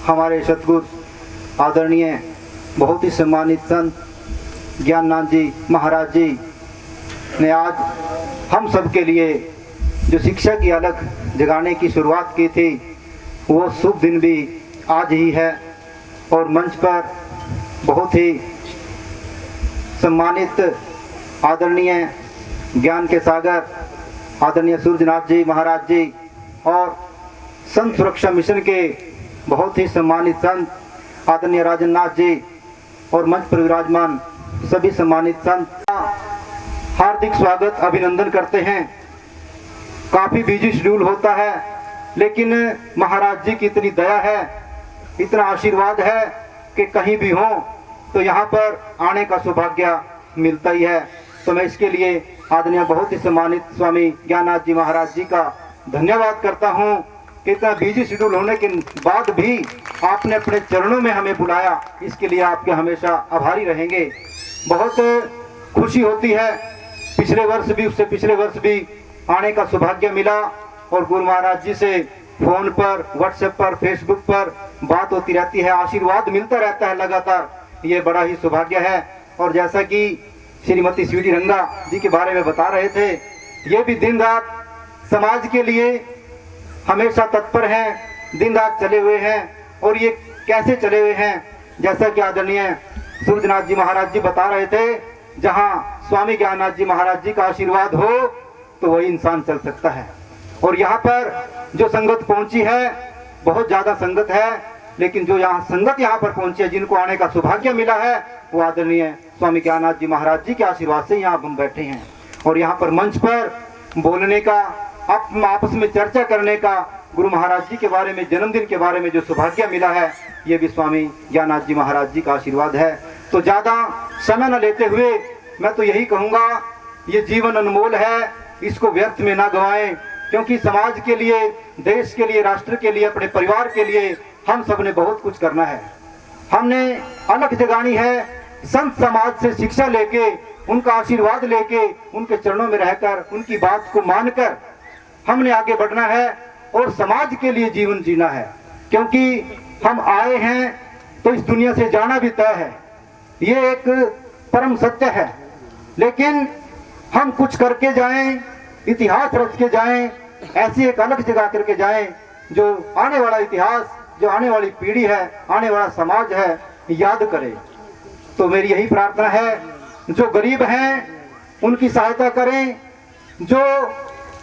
हमारे सतगुरु आदरणीय बहुत ही सम्मानित संत ज्ञाननाथ जी महाराज जी ने आज हम सब के लिए जो शिक्षा की अलग जगाने की शुरुआत की थी, वो शुभ दिन भी आज ही है। और मंच पर बहुत ही सम्मानित आदरणीय ज्ञान के सागर आदरणीय सूर्यनाथ जी महाराज जी और संत सुरक्षा मिशन के बहुत ही सम्मानित संत आदरणीय राजनाथ जी और मंच पर विराजमान सभी सम्मानित संत हार्दिक स्वागत अभिनंदन करते हैं। काफ़ी बिजी शेड्यूल होता है, लेकिन महाराज जी की इतनी दया है, इतना आशीर्वाद है कि कहीं भी हो तो यहाँ पर आने का सौभाग्य मिलता ही है। तो मैं इसके लिए आदरणीय बहुत ही सम्मानित स्वामी ज्ञाननाथ जी महाराज जी का धन्यवाद करता हूँ कि इतना बिजी शेड्यूल होने के बाद भी आपने अपने चरणों में हमें बुलाया, इसके लिए आपके हमेशा आभारी रहेंगे। बहुत खुशी होती है। पिछले वर्ष भी, उससे पिछले वर्ष भी आने का सौभाग्य मिला और गुरु महाराज जी से फोन पर, व्हाट्सएप पर, फेसबुक पर बात होती रहती है, आशीर्वाद मिलता रहता है लगातार। ये बड़ा ही सौभाग्य है। और जैसा कि श्रीमती स्वीटी रंगा जी के बारे में बता रहे थे, ये भी दिन रात समाज के लिए हमेशा तत्पर हैं, दिन रात चले हुए हैं। और ये कैसे चले हुए हैं, जैसा कि आदरणीय सूर्यनाथ जी महाराज जी बता रहे थे, जहाँ स्वामी ज्ञाननाथ जी महाराज जी का आशीर्वाद हो तो वही इंसान चल सकता है। और यहाँ पर जो संगत पहुंची है, बहुत ज़्यादा संगत है, लेकिन जो यहाँ संगत यहाँ पर पहुंची है, जिनको आने का सौभाग्य मिला है, वो आदरणीय स्वामी ज्ञाननाथ जी महाराज जी के आशीर्वाद से यहाँ हम बैठे हैं। और यहाँ पर मंच पर बोलने का, आपस में चर्चा करने का, गुरु महाराज जी के बारे में, जन्मदिन के बारे में जो सौभाग्य मिला है, ये भी स्वामी ज्ञाननाथ जी महाराज जी का आशीर्वाद है। तो ज़्यादा समय न लेते हुए मैं तो यही कहूँगा, ये जीवन अनमोल है, इसको व्यर्थ में ना गंवाएं, क्योंकि समाज के लिए, देश के लिए, राष्ट्र के लिए, अपने परिवार के लिए हम सब ने बहुत कुछ करना है। हमने अलग जगानी है, संत समाज से शिक्षा लेके, उनका आशीर्वाद लेके, उनके चरणों में रहकर, उनकी बात को मानकर हमने आगे बढ़ना है और समाज के लिए जीवन जीना है। क्योंकि हम आए हैं तो इस दुनिया से जाना भी तय है, ये एक परम सत्य है। लेकिन हम कुछ करके जाएं, इतिहास रच के जाएं, ऐसी एक अलग जगह करके जाएं जो आने वाला इतिहास, जो आने वाली पीढ़ी है, आने वाला समाज है, याद करे। तो मेरी यही प्रार्थना है, जो गरीब हैं उनकी सहायता करें, जो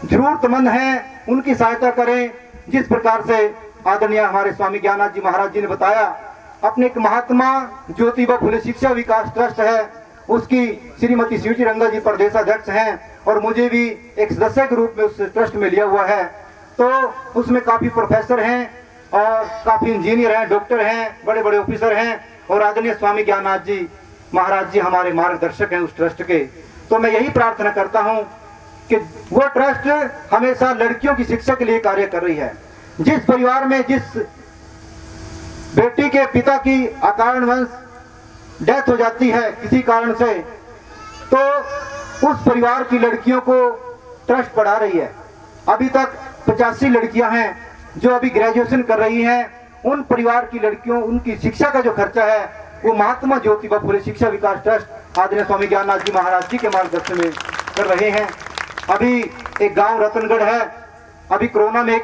जरूरतमंद हैं उनकी सहायता करें। जिस प्रकार से आदरणीय हमारे स्वामी ज्ञाननाथ जी महाराज जी ने बताया, अपने एक महात्मा ज्योतिबा फुले शिक्षा विकास ट्रस्ट है, उसकी श्रीमती स्वीटी रंगा जी प्रदेशाध्यक्ष हैं और मुझे भी एक सदस्य के रूप में उस ट्रस्ट में लिया हुआ है। तो उसमें काफ़ी प्रोफेसर हैं और काफ़ी इंजीनियर हैं, डॉक्टर हैं, बड़े बड़े ऑफिसर हैं और आदरणीय स्वामी ज्ञाननाथ जी महाराज जी हमारे मार्गदर्शक हैं उस ट्रस्ट के। तो मैं यही प्रार्थना करता हूँ कि वो ट्रस्ट हमेशा लड़कियों की शिक्षा के लिए कार्य कर रही है। जिस परिवार में, जिस बेटी के पिता की अकारणवश डेथ हो जाती है किसी कारण से, तो उस परिवार की लड़कियों को ट्रस्ट पढ़ा रही है। अभी तक 85 लड़कियां हैं जो अभी ग्रेजुएशन कर रही हैं। उन परिवार की लड़कियों, उनकी शिक्षा का जो खर्चा है, वो महात्मा ज्योतिबा फुले शिक्षा विकास ट्रस्ट आदरणीय स्वामी ज्ञाननाथ जी महाराज जी के मार्गदर्शन में कर रहे हैं। अभी एक गांव रतनगढ़ है, अभी कोरोना में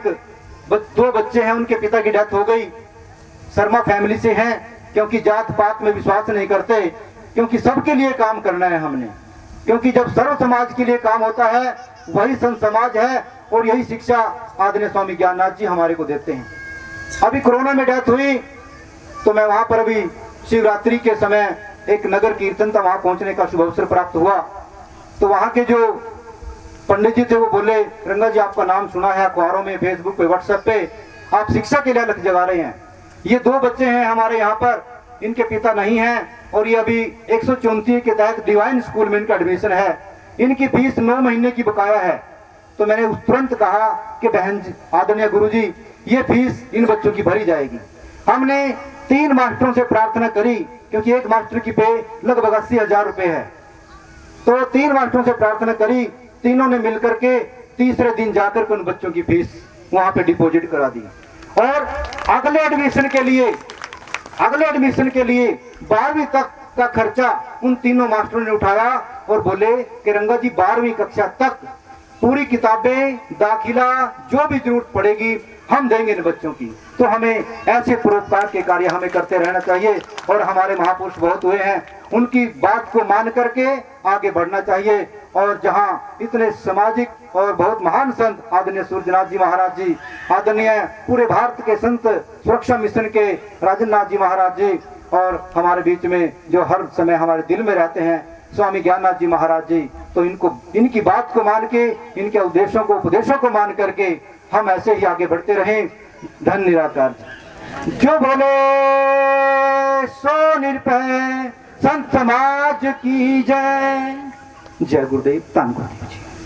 दो बच्चे हैं, उनके पिता की डेथ हो गई। शर्मा फैमिली से हैं, क्योंकि जात पात में विश्वास नहीं करते, क्योंकि सबके लिए काम करना है हमने। क्योंकि जब सर्व समाज के लिए काम होता है, वही संत समाज है और यही शिक्षा आदरणीय स्वामी ज्ञाननाथ जी हमारे को देते हैं। अभी कोरोना में डेथ हुई तो मैं वहाँ पर अभी शिवरात्रि के समय एक नगर कीर्तन था, वहाँ पहुँचने का शुभ अवसर प्राप्त हुआ। तो वहाँ के जो पंडित जी थे वो बोले, रंगा जी आपका नाम सुना है अखबारों में, फेसबुक पे, व्हाट्सएप पे, आप शिक्षा के लिए अलग जगा रहे हैं। ये 2 बच्चे हैं हमारे यहाँ पर, इनके पिता नहीं हैं और ये अभी 134 के तहत डिवाइन स्कूल में इनका एडमिशन है। इनकी फीस 9 महीने की बकाया है। तो मैंने तुरंत कहा कि बहन जी, आदरणीय गुरुजी, ये फीस इन बच्चों की भरी जाएगी। हमने 3 मास्टरों से प्रार्थना करी, क्योंकि एक मास्टर की पे लगभग 80,000 रुपये है। तो 3 मास्टरों से प्रार्थना करी, तीनों ने मिलकर के तीसरे दिन जाकर के उन बच्चों की फीस वहाँ पे डिपॉजिट करा दी। और अगले एडमिशन के लिए 12वीं तक का खर्चा उन तीनों मास्टरों ने उठाया और बोले कि रंगा जी 12वीं कक्षा तक पूरी किताबें, दाखिला, जो भी जरूरत पड़ेगी हम देंगे इन बच्चों की। तो हमें ऐसे परोपकार के कार्य हमें करते रहना चाहिए और हमारे महापुरुष बहुत हुए हैं, उनकी बात को मान करके आगे बढ़ना चाहिए। और जहाँ इतने सामाजिक और बहुत महान संत आदरणीय सूर्यनाथ जी महाराज जी, आदरणीय पूरे भारत के संत सुरक्षा मिशन के राजेंद्रनाथ जी महाराज जी, और हमारे बीच में जो हर समय हमारे दिल में रहते हैं स्वामी ज्ञाननाथ जी महाराज जी, तो इनकी बात को मान के, इनके उपदेशों को मान करके हम ऐसे ही आगे बढ़ते रहें। धन निराकार जो बोले सो निरपय संत समाज की जय। जय गुरुदेव। धन गुरुदेव जी।